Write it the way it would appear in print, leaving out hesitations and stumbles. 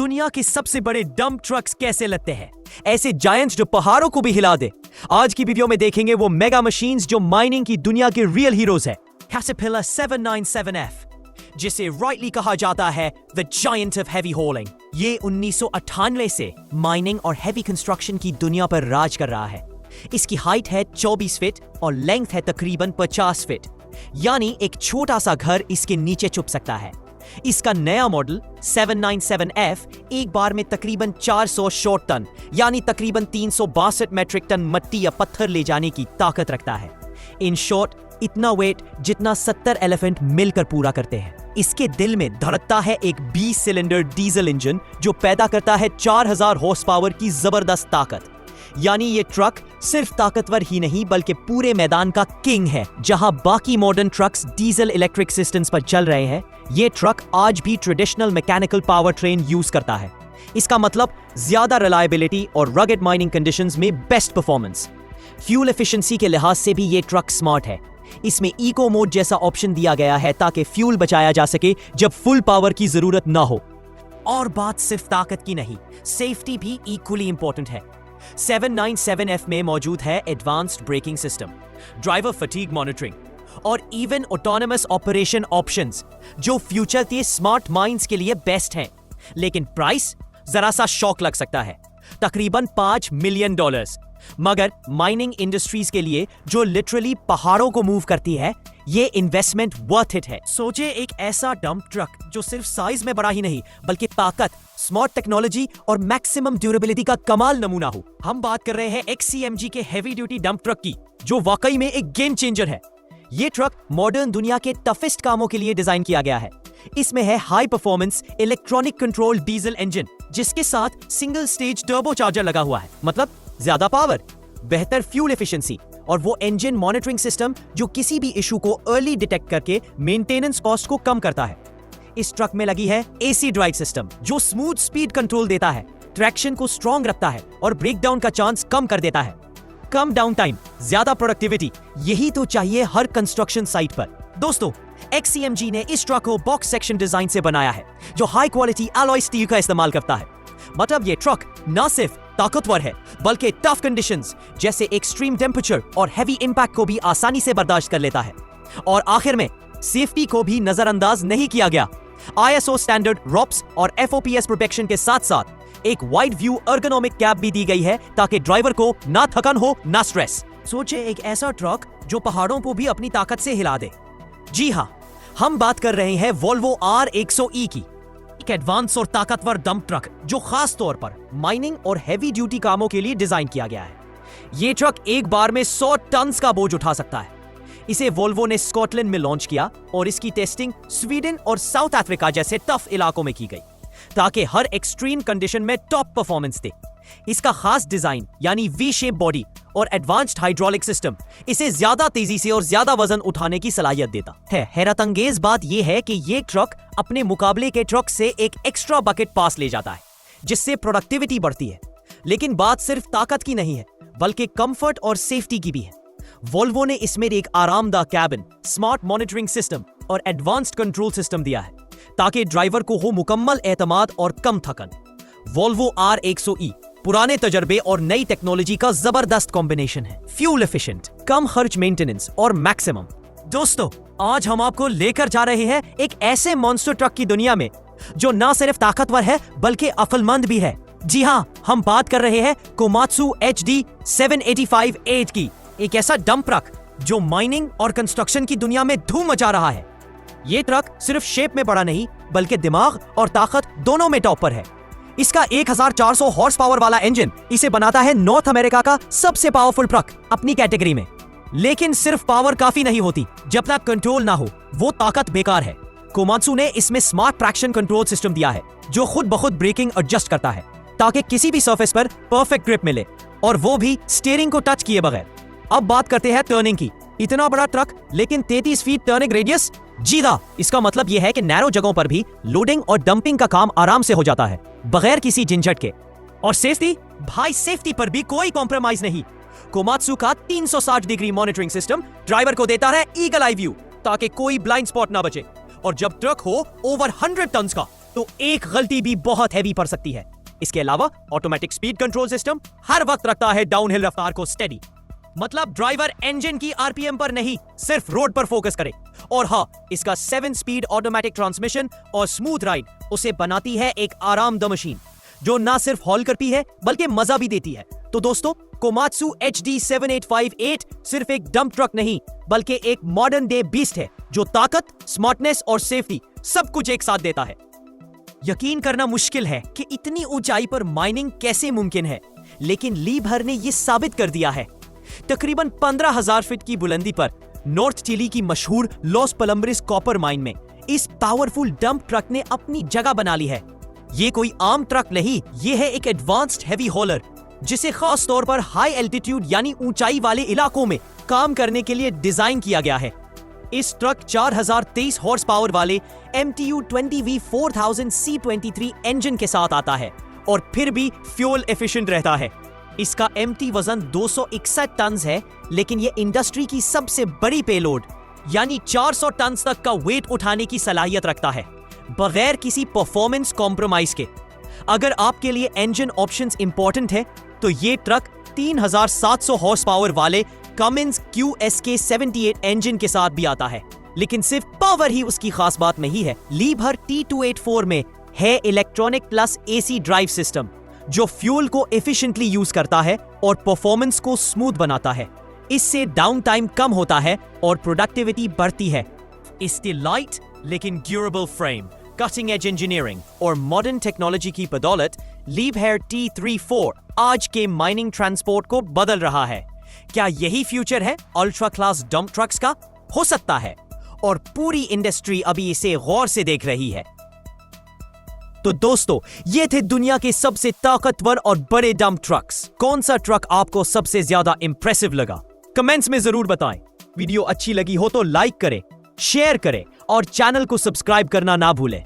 दुनिया के सबसे बड़े डंप ट्रक्स कैसे लगते हैं, ऐसे जायंट्स जो पहाड़ों को भी हिला दे। आज की वीडियो में देखेंगे वो मेगा मशीन्स जो माइनिंग की दुनिया के रियल हीरोज है। कैटरपिलर 797F, जिसे राइटली कहा जाता है द जायंट ऑफ हेवी हॉलिंग। ये 1998 से माइनिंग और हेवी कंस्ट्रक्शन की दुनिया पर राज कर रहा है। इसकी हाइट है 24 फीट और लेंथ है तकरीबन 50 फीट, यानी एक छोटा सा घर इसके नीचे छुप सकता है। इसका नया मॉडल 797F एक बार में तकरीबन 400 शॉर्ट टन यानी तकरीबन 362 मेट्रिक टन मट्टी या पत्थर ले जाने की ताकत रखता है। इन शॉर्ट इतना वेट जितना 70 एलिफेंट मिलकर पूरा करते हैं। इसके दिल में धड़कता है एक 20 सिलेंडर डीजल इंजन जो पैदा करता है 4000 हॉर्स पावर की जबरदस्त ताकत। यानी ये ट्रक सिर्फ ताकतवर ही नहीं बल्कि पूरे मैदान का किंग है। जहां बाकी modern trucks diesel electric systems पर चल रहे हैं, ये ट्रक आज भी traditional mechanical power train use करता है। इसका मतलब ज्यादा रिलायबिलिटी और रगेड माइनिंग कंडीशंस में बेस्ट परफॉर्मेंस। फ्यूल एफिशिएंसी के लिहाज से भी ये ट्रक स्मार्ट है। इसमें इको मोड जैसा ऑप्शन दिया गया है ताकि फ्यूल बचाया जा सके जब फुल पावर की जरूरत ना हो। और बात सिर्फ ताकत की नहीं, सेफ्टी भी इक्वली इंपॉर्टेंट है। 797F में मौजूद है advanced braking system, driver fatigue monitoring और इवन ऑटोनमस ऑपरेशन ऑप्शंस, जो फ्यूचर के स्मार्ट माइंस के लिए बेस्ट हैं। लेकिन प्राइस जरा सा शॉक लग सकता है, तकरीबन $5 मिलियन। मगर माइनिंग इंडस्ट्रीज के लिए जो लिटरली पहाड़ों को मूव करती है, ये इन्वेस्टमेंट वर्थ इट है। सोचे एक ऐसा डंप ट्रक जो सिर्फ साइज में बड़ा ही नहीं बल्कि ताकत, स्मार्ट टेक्नोलॉजी और मैक्सिमम ड्यूरेबिलिटी का कमाल नमूना हो। हम बात कर रहे हैं XCMG के हेवी ड्यूटी डंप ट्रक की, जो वाकई में एक गेम चेंजर है। ये ट्रक मॉडर्न दुनिया के टफेस्ट कामों के लिए डिजाइन किया गया है। इसमें है high performance electronic control diesel engine, जिसके साथ सिंगल स्टेज टर्बो चार्जर लगा हुआ है। मतलब ज्यादा पावर, बेहतर फ्यूल एफिशिएंसी और वो इंजन मॉनिटरिंग सिस्टम जो किसी भी इशू को अर्ली डिटेक्ट करके मेंटेनेंस कॉस्ट को कम करता है। इस ट्रक में लगी है AC ड्राइव सिस्टम जो स्मूथ स्पीड कंट्रोल देता है, ट्रैक्शन को स्ट्रॉन्ग रखता है और ब्रेकडाउन का चांस कम कर देता है। कम डाउन टाइम, ज्यादा प्रोडक्टिविटी, यही तो चाहिए हर कंस्ट्रक्शन साइट पर। दोस्तों, XCMG ने इस ट्रक को बॉक्स सेक्शन डिजाइन से बनाया है जो हाई क्वालिटी एलॉय स्टील का इस्तेमाल करता है। मतलब ये ट्रक न सिर्फ ताकतवर है बल्कि टफ कंडीशंस जैसे एक्सट्रीम टेम्परेचर और हैवी इंपैक्ट को भी आसानी से बर्दाश्त कर लेता है। और आखिर में सेफ्टी को भी नजरअंदाज नहीं किया गया। ISO स्टैंडर्ड ROPS और FOPS प्रोटेक्शन के साथ साथ एक वाइड व्यू एर्गोनॉमिक कैप भी दी गई है ताकि ड्राइवर को ना थकन हो ना स्ट्रेस। सोचे एक ऐसा ट्रक जो पहाड़ों को भी अपनी ताकत से हिला दे। जी हाँ, हम बात कर रहे हैं Volvo R100E की, एक एडवांस और ताकतवर डंप ट्रक जो खास तौर पर माइनिंग और हेवी ड्यूटी कामों के लिए डिजाइन किया गया है। ये ट्रक एक बार में 100 टन का बोझ उठा सकता है। इसे वोल्वो ने स्कॉटलैंड में लॉन्च किया और इसकी टेस्टिंग स्वीडन और साउथ अफ्रीका जैसे टफ इलाकों में की गई ताकि हर एक्सट्रीम कंडीशन में टॉप परफॉर्मेंस दे। इसका खास डिजाइन यानी वी शेप बॉडी और एडवांस्ड हाइड्रोलिक सिस्टम इसे ज्यादा तेजी से और ज्यादा वजन उठाने की सलाहियत देता है। हैरतअंगेज बात यह है कि यह ट्रक अपने मुकाबले के ट्रक से एक एक्स्ट्रा बकेट पास ले जाता है, जिससे प्रोडक्टिविटी बढ़ती है। लेकिन बात सिर्फ ताकत की नहीं है बल्कि कंफर्ट और सेफ्टी की भी है। वोल्वो ने इसमें एक आरामदायक कैबिन, स्मार्ट मॉनिटरिंग सिस्टम और एडवांस्ड कंट्रोल सिस्टम दिया है ताकि ड्राइवर को हो मुकम्मल एतमाद और कम थकन। वोल्वो R100E पुराने तजर्बे और नई टेक्नोलॉजी का जबरदस्त कॉम्बिनेशन है। फ्यूल एफिशिएंट, कम खर्च मेंटेनेंस और मैक्सिमम। दोस्तों, आज हम आपको लेकर जा रहे हैं एक ऐसे मॉन्स्टर ट्रक की दुनिया में जो ना सिर्फ ताकतवर है बल्कि अक्लमंद भी है। जी हाँ, हम बात कर रहे हैं कोमात्सु HD 785-8 की, एक ऐसा डंप ट्रक जो माइनिंग और कंस्ट्रक्शन की दुनिया में धूम मचा रहा है। ये ट्रक सिर्फ शेप में बड़ा नहीं बल्कि दिमाग और ताकत दोनों में टॉप पर है। इसका 1400 हॉर्स पावर वाला इंजन इसे बनाता है नॉर्थ अमेरिका का सबसे पावरफुल ट्रक अपनी कैटेगरी में। लेकिन सिर्फ पावर काफी नहीं होती, जब तक कंट्रोल ना हो वो ताकत बेकार है। कोमात्सु ने इसमें स्मार्ट ट्रैक्शन कंट्रोल सिस्टम दिया है जो खुद ब खुद ब्रेकिंग एडजस्ट करता है ताकि किसी भी सरफेस पर परफेक्ट ग्रिप मिले, और वो भी स्टीयरिंग को टच किए बगैर। अब बात करते हैं टर्निंग की। इतना बड़ा ट्रक लेकिन 33 फीट टर्निंग रेडियस। जीदा, इसका मतलब यह है कि नैरो जगहों पर भी लोडिंग और डंपिंग का काम आराम से हो जाता है बगैर किसी झंझट के। और सेफ्टी, भाई सेफ्टी पर भी कोई कॉम्प्रोमाइज नहीं। कोमात्सु का 360 डिग्री मॉनिटरिंग सिस्टम ड्राइवर को देता है ईगल आई व्यू ताकि कोई ब्लाइंड स्पॉट ना बचे। और जब ट्रक हो ओवर 100 टन का तो एक गलती भी बहुत हैवी पड़ सकती है। इसके अलावा ऑटोमेटिक स्पीड कंट्रोल सिस्टम हर वक्त रखता है डाउनहिल रफ्तार को स्टेडी। मतलब ड्राइवर इंजन की आरपीएम पर नहीं, सिर्फ रोड पर फोकस करे। और हाँ, इसका 7 स्पीड ऑटोमेटिक ट्रांसमिशन और स्मूथ राइड उसे बनाती है एक आरामदायक मशीन जो ना सिर्फ हॉल करती है बल्कि मजा भी देती है। तो दोस्तों, कोमात्सु HD7858 सिर्फ एक डंप ट्रक नहीं बल्कि एक मॉडर्न डे बीस्ट है जो ताकत, स्मार्टनेस और सेफ्टी सब कुछ एक साथ देता है। यकीन करना मुश्किल है कि इतनी ऊंचाई पर माइनिंग कैसे मुमकिन है, लेकिन लीभर ने यह साबित कर दिया है। तकरीबन 15,000 फीट की बुलंदी पर नॉर्थ चिली की मशहूर लॉस पलम्ब्रिस कॉपर माइन में इस पावरफुल डंप ट्रक ने अपनी जगह बना ली है। ये कोई आम ट्रक नहीं, ये है एक एडवांस्ड हेवी हॉलर जिसे खास तौर पर हाई एल्टीट्यूड यानी ऊंचाई वाले इलाकों में काम करने के लिए डिजाइन किया गया है। इस ट्रक 4023 हॉर्स पावर वाले MTU 20V 4000 C23 इंजन के साथ आता है और फिर भी फ्यूल एफिशिएंट रहता है। इसका एमटी वजन 261 टन है, लेकिन यह इंडस्ट्री की सबसे बड़ी पेलोड यानी 400 टन तक का वेट उठाने की सलाहियत रखता है बगैर किसी परफॉर्मेंस कॉम्प्रोमाइज के। अगर आपके लिए इंजन ऑप्शंस इंपॉर्टेंट है तो ये ट्रक 3700 हॉर्स पावर वाले कमिंस QSK 78 इंजन के साथ भी आता है। लेकिन सिर्फ पावर ही उसकी खास बात नहीं है। लीभर T284 में है electronic plus AC drive system जो फ्यूल को एफिशिएंटली यूज करता है और परफॉर्मेंस को स्मूथ बनाता है। इससे डाउन टाइम कम होता है और प्रोडक्टिविटी बढ़ती है। इसके लाइट लेकिन durable frame, cutting edge engineering और मॉडर्न टेक्नोलॉजी की बदौलत लीभर T34 आज के माइनिंग ट्रांसपोर्ट को बदल रहा है। क्या यही फ्यूचर है अल्ट्रा क्लास डंप ट्रक्स का? हो सकता है, और पूरी इंडस्ट्री अभी इसे गौर से देख रही है। तो दोस्तों, ये थे दुनिया के सबसे ताकतवर और बड़े डंप ट्रक्स। कौन सा ट्रक आपको सबसे ज्यादा इंप्रेसिव लगा? कमेंट्स में जरूर बताएं। वीडियो अच्छी लगी हो तो लाइक करें, शेयर करें और चैनल को सब्सक्राइब करना ना भूलें।